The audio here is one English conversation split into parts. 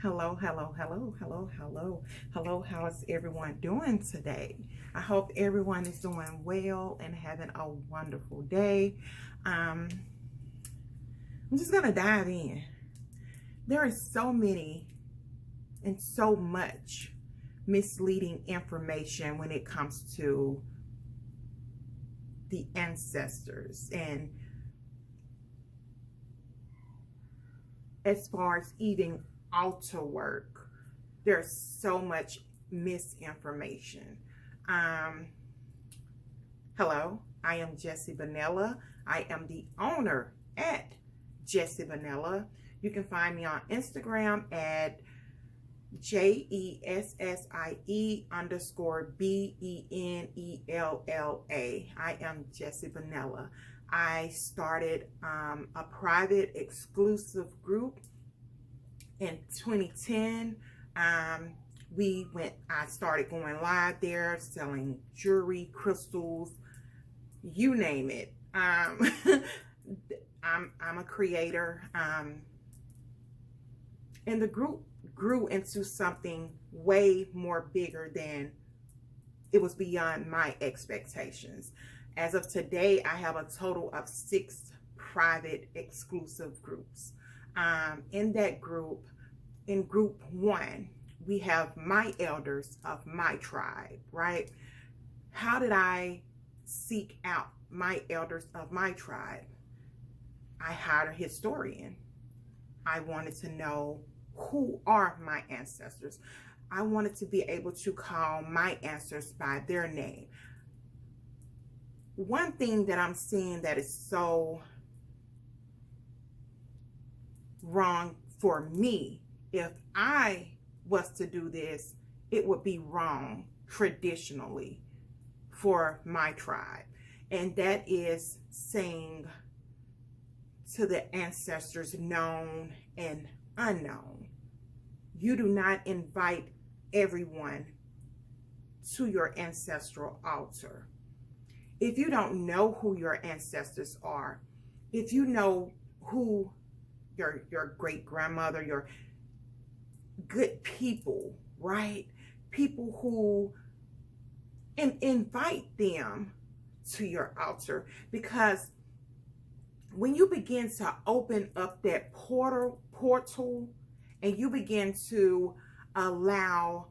Hello, hello, hello, hello, hello, hello. How is everyone doing today? I hope everyone is doing well and having a wonderful day. I'm just gonna dive in. There is so many and so much misleading information when it comes to the ancestors, and as far as even altar work, there's so much misinformation. Hello, I am Jessie Benella. I am the owner at Jessie Benella. You can find me on Instagram at JESSIE_BENELLA. I am Jessie Benella. I started a private exclusive group in 2010. I started going live there, selling jewelry, crystals, you name it. I'm a creator, and the group grew into something way more bigger than it was, beyond my expectations. As of today, I have a total of 6 private exclusive groups. In that group, in group 1, we have my elders of my tribe, right? How did I seek out my elders of my tribe? I hired a historian. I wanted to know, who are my ancestors? I wanted to be able to call my ancestors by their name. One thing that I'm seeing that is so wrong for me, if I was to do this, it would be wrong traditionally for my tribe. And that is saying to the ancestors known and unknown. You do not invite everyone to your ancestral altar. If you don't know who your ancestors are, if you know who your great grandmother, your good people, right? People who invite them to your altar, because when you begin to open up that portal and you begin to allow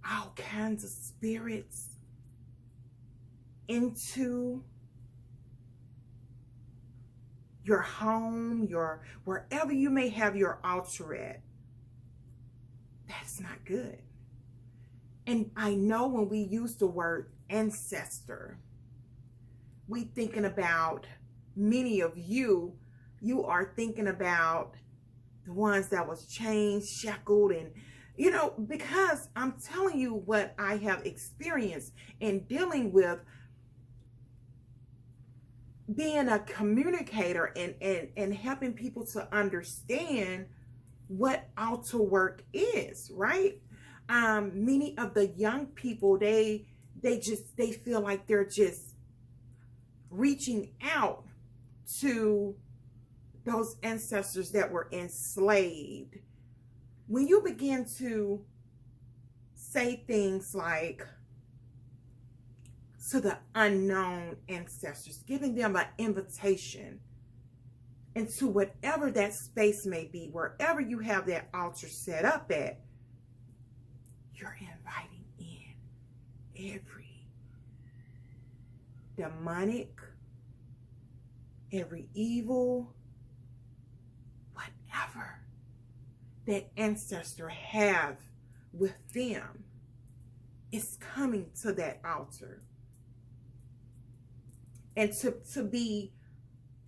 all kinds of spirits into your home, wherever you may have your altar at, that's not good. And I know when we use the word ancestor, we thinking about, many of you are thinking about the ones that was chained, shackled, and because I'm telling you what I have experienced in dealing with being a communicator and helping people to understand what altar work is, right? Many of the young people, they feel like they're just reaching out to those ancestors that were enslaved. When you begin to say things like, to the unknown ancestors, giving them an invitation into whatever that space may be, wherever you have that altar set up at, you're inviting in every demonic, every evil, whatever that ancestor have with them is coming to that altar. And to be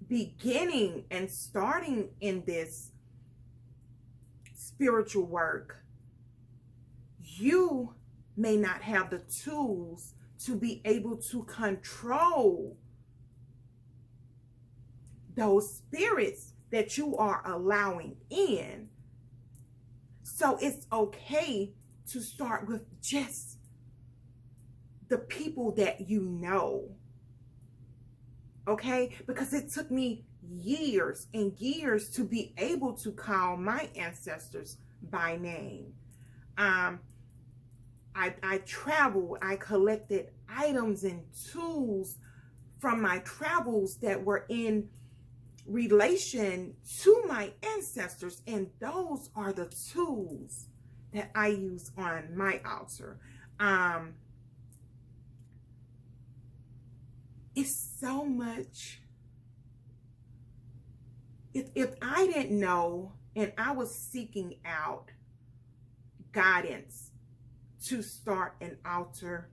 beginning and starting in this spiritual work, you may not have the tools to be able to control those spirits that you are allowing in. So it's okay to start with just the people that you know. Okay? Because it took me years and years to be able to call my ancestors by name. I traveled, I collected items and tools from my travels that were in relation to my ancestors, and those are the tools that I use on my altar. It's so much. If I didn't know and I was seeking out guidance to start an altar,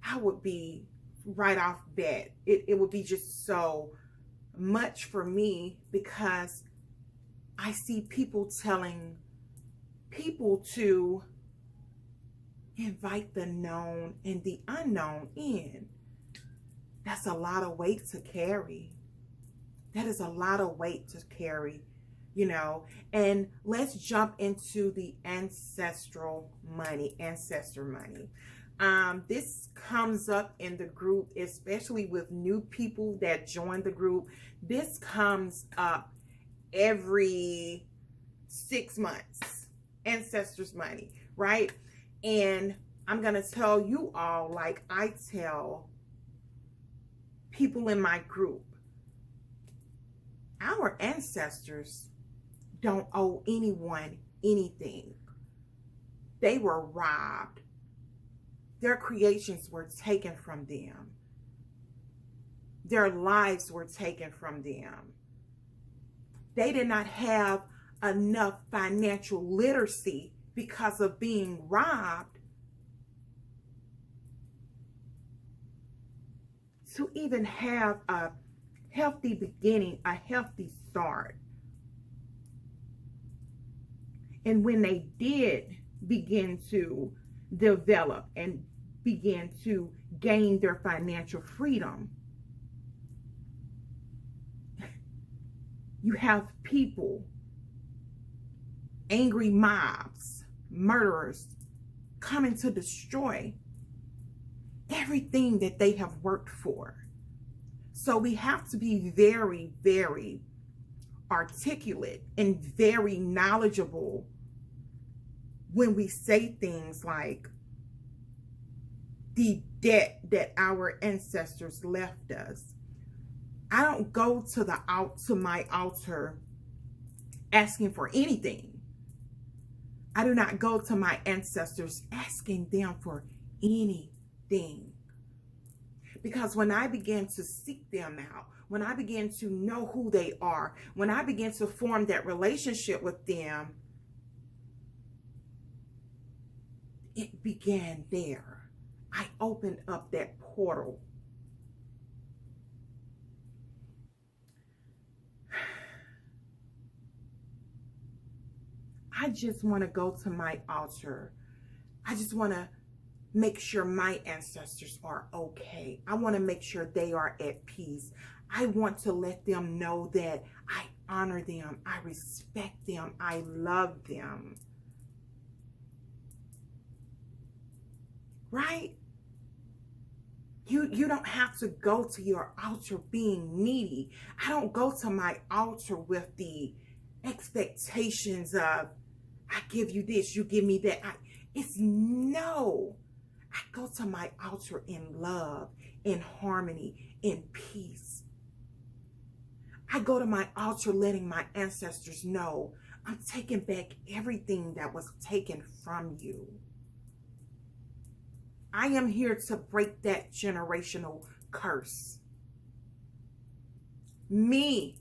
I would be right off bat. It would be just so much for me, because I see people telling people to invite the known and the unknown in. That's a lot of weight to carry. That is a lot of weight to carry, you know. And let's jump into the ancestral money, ancestor money. This comes up in the group, especially with new people that join the group. This comes up every 6 months, ancestors money, right? And I'm going to tell you all, like I tell people in my group, our ancestors don't owe anyone anything. They were robbed. Their creations were taken from them. Their lives were taken from them. They did not have enough financial literacy because of being robbed to even have a healthy beginning, a healthy start. And when they did begin to develop and begin to gain their financial freedom, you have people, angry mobs, murderers, coming to destroy everything that they have worked for. So we have to be very, very articulate and very knowledgeable when we say things like the debt that our ancestors left us. I don't go to my altar asking for anything. I do not go to my ancestors asking them for anything. Because when I begin to seek them out, when I begin to know who they are, when I begin to form that relationship with them, it began there. I opened up that portal. I just want to go to my altar. I just want to make sure my ancestors are okay. I want to make sure they are at peace. I want to let them know that I honor them, I respect them, I love them. Right? You don't have to go to your altar being needy. I don't go to my altar with the expectations of, I give you this, you give me that. It's no. I go to my altar in love, in harmony, in peace. I go to my altar letting my ancestors know I'm taking back everything that was taken from you. I am here to break that generational curse. Me.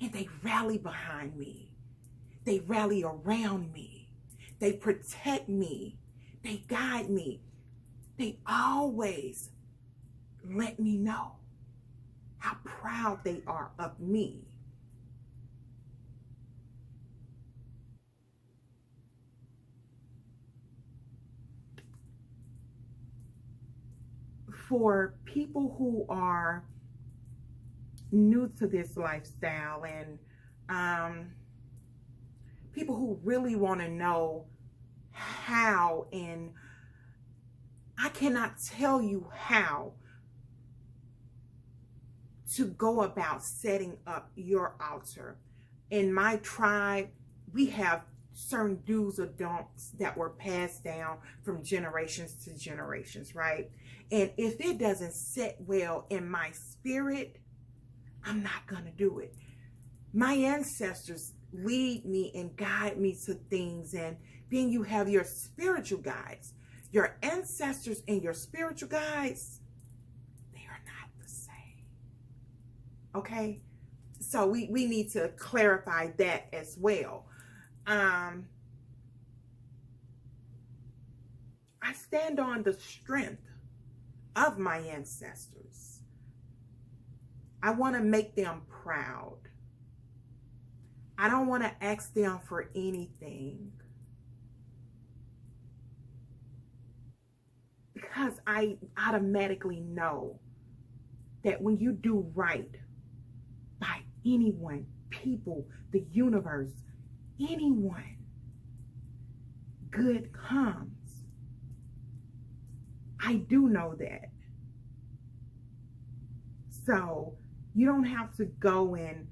And they rally behind me. They rally around me. They protect me. They guide me. They always let me know how proud they are of me. For people who are new to this lifestyle and people who really want to know how, and I cannot tell you how to go about setting up your altar. In my tribe, we have certain do's or don'ts that were passed down from generations to generations, right? And if it doesn't sit well in my spirit, I'm not going to do it. My ancestors lead me and guide me to things. And then you have your spiritual guides. Your ancestors and your spiritual guides, they are not the same. Okay? So we need to clarify that as well. I stand on the strength of my ancestors. I want to make them proud. I don't want to ask them for anything, because I automatically know that when you do right by anyone, people, the universe, anyone, good comes. I do know that. So you don't have to go in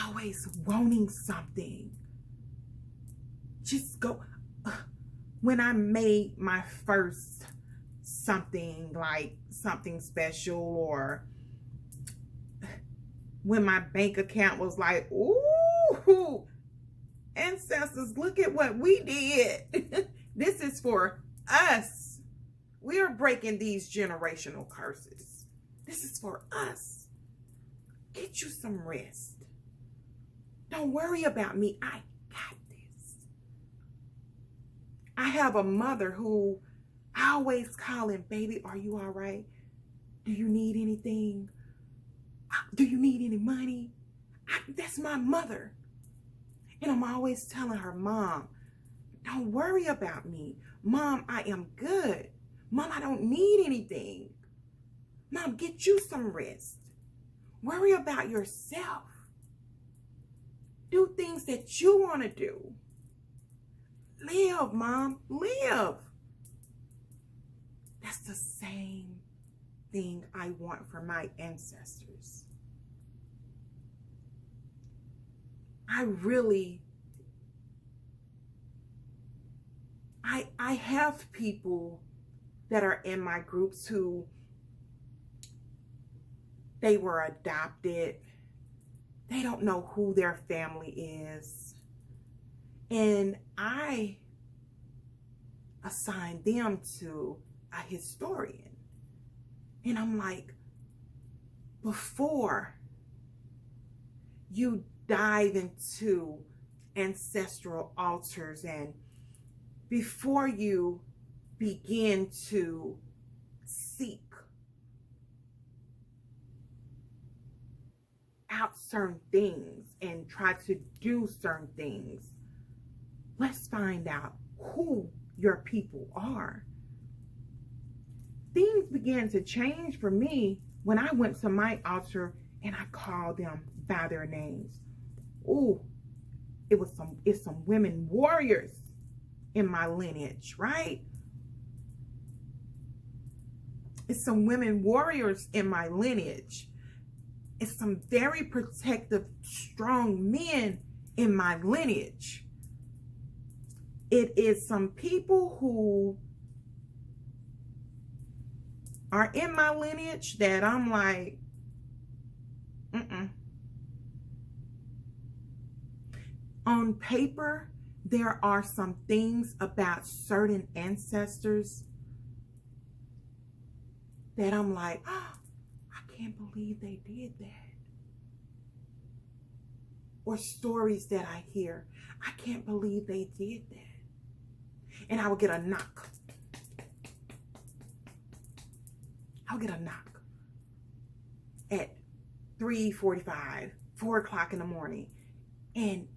always wanting something. Just go. When I made my first something, like something special, or when my bank account was like, ooh, ancestors, look at what we did. This is for us. We are breaking these generational curses. This is for us. Get you some rest. Don't worry about me. I got this. I have a mother who I always calling, baby, are you all right? Do you need anything? Do you need any money? That's my mother. And I'm always telling her, Mom, don't worry about me. Mom, I am good. Mom, I don't need anything. Mom, get you some rest. Worry about yourself. Do things that you want to do. Live, Mom, live. That's the same thing I want for my ancestors. I have people that are in my groups who they were adopted. They don't know who their family is. And I assigned them to a historian. And I'm like, before you dive into ancestral altars and before you begin to seek out certain things and try to do certain things, let's find out who your people are. Things began to change for me when I went to my altar and I called them by their names. Ooh, it's some women warriors in my lineage, right? It's some women warriors in my lineage. It's some very protective, strong men in my lineage. It is some people who are in my lineage that I'm like, On paper, there are some things about certain ancestors that I'm like, oh, I can't believe they did that. Or stories that I hear, I can't believe they did that. And I would get a knock. I'll get a knock at 3:45, 4 o'clock in the morning, and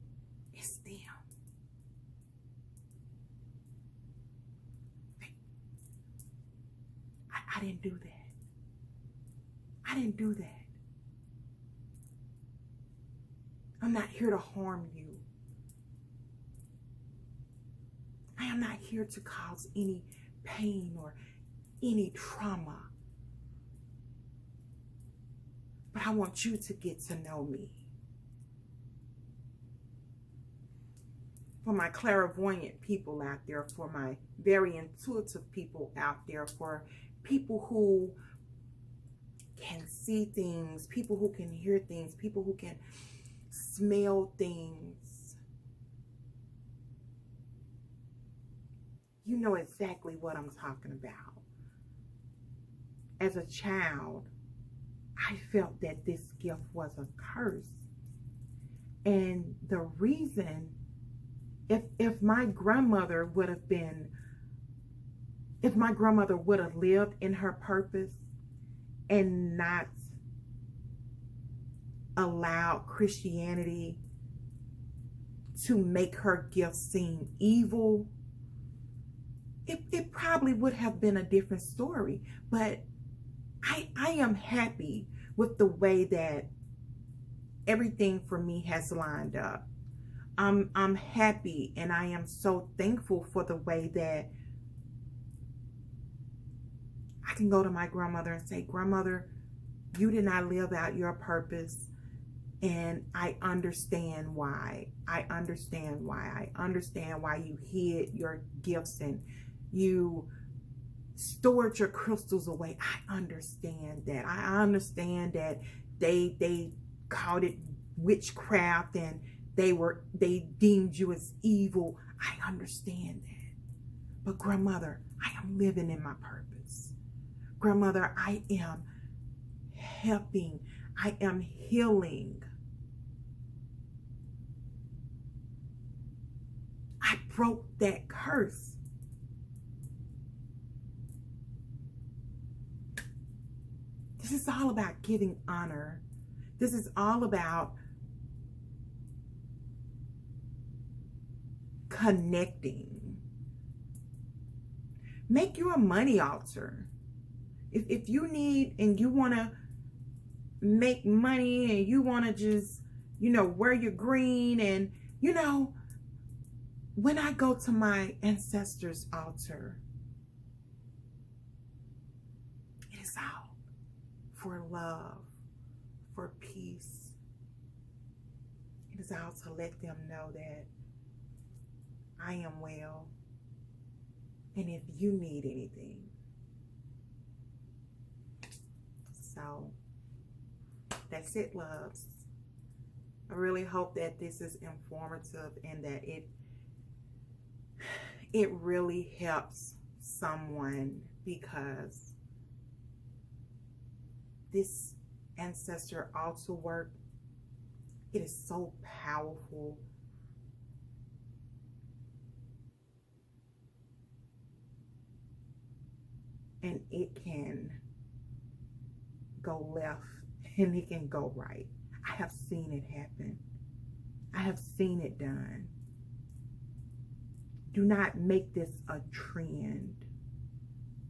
it's them. I didn't do that. I didn't do that. I'm not here to harm you. I am not here to cause any pain or any trauma. But I want you to get to know me. for my clairvoyant people out there, for my very intuitive people out there, for people who can see things, people who can hear things, people who can smell things. You know exactly what I'm talking about. As a child, I felt that this gift was a curse. And the reason, if my grandmother would have lived in her purpose and not allowed Christianity to make her gift seem evil, it probably would have been a different story. But I am happy with the way that everything for me has lined up. I'm happy, and I am so thankful for the way that I can go to my grandmother and say, Grandmother, you did not live out your purpose, and I understand why. I understand why. I understand why you hid your gifts and you stored your crystals away. I understand that. I understand that they called it witchcraft and they deemed you as evil. I understand that. But grandmother, I am living in my purpose. Grandmother, I am helping. I am healing. I broke that curse. This is all about giving honor. This is all about connecting. Make your money altar. If you need and you want to make money and you want to just, wear your green and, when I go to my ancestors' altar, it is all for love, for peace. It is all to let them know that I am well. And if you need anything. So that's it, loves. I really hope that this is informative and that it really helps someone, because this ancestor altar work, it is so powerful. And it can go left and it can go right. I have seen it happen. I have seen it done. Do not make this a trend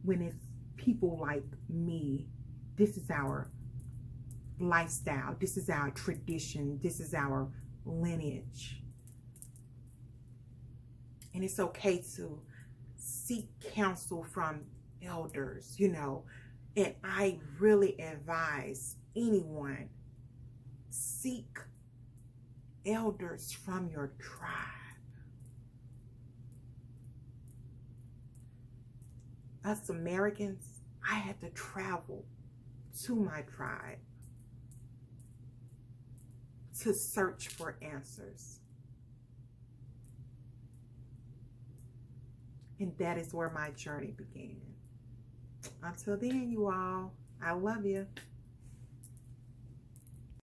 when it's people like me. This is our lifestyle. This is our tradition. This is our lineage. And it's okay to seek counsel from elders, and I really advise anyone, seek elders from your tribe. Us Americans, I had to travel to my tribe to search for answers. And that is where my journey began. Until then, you all, I love you.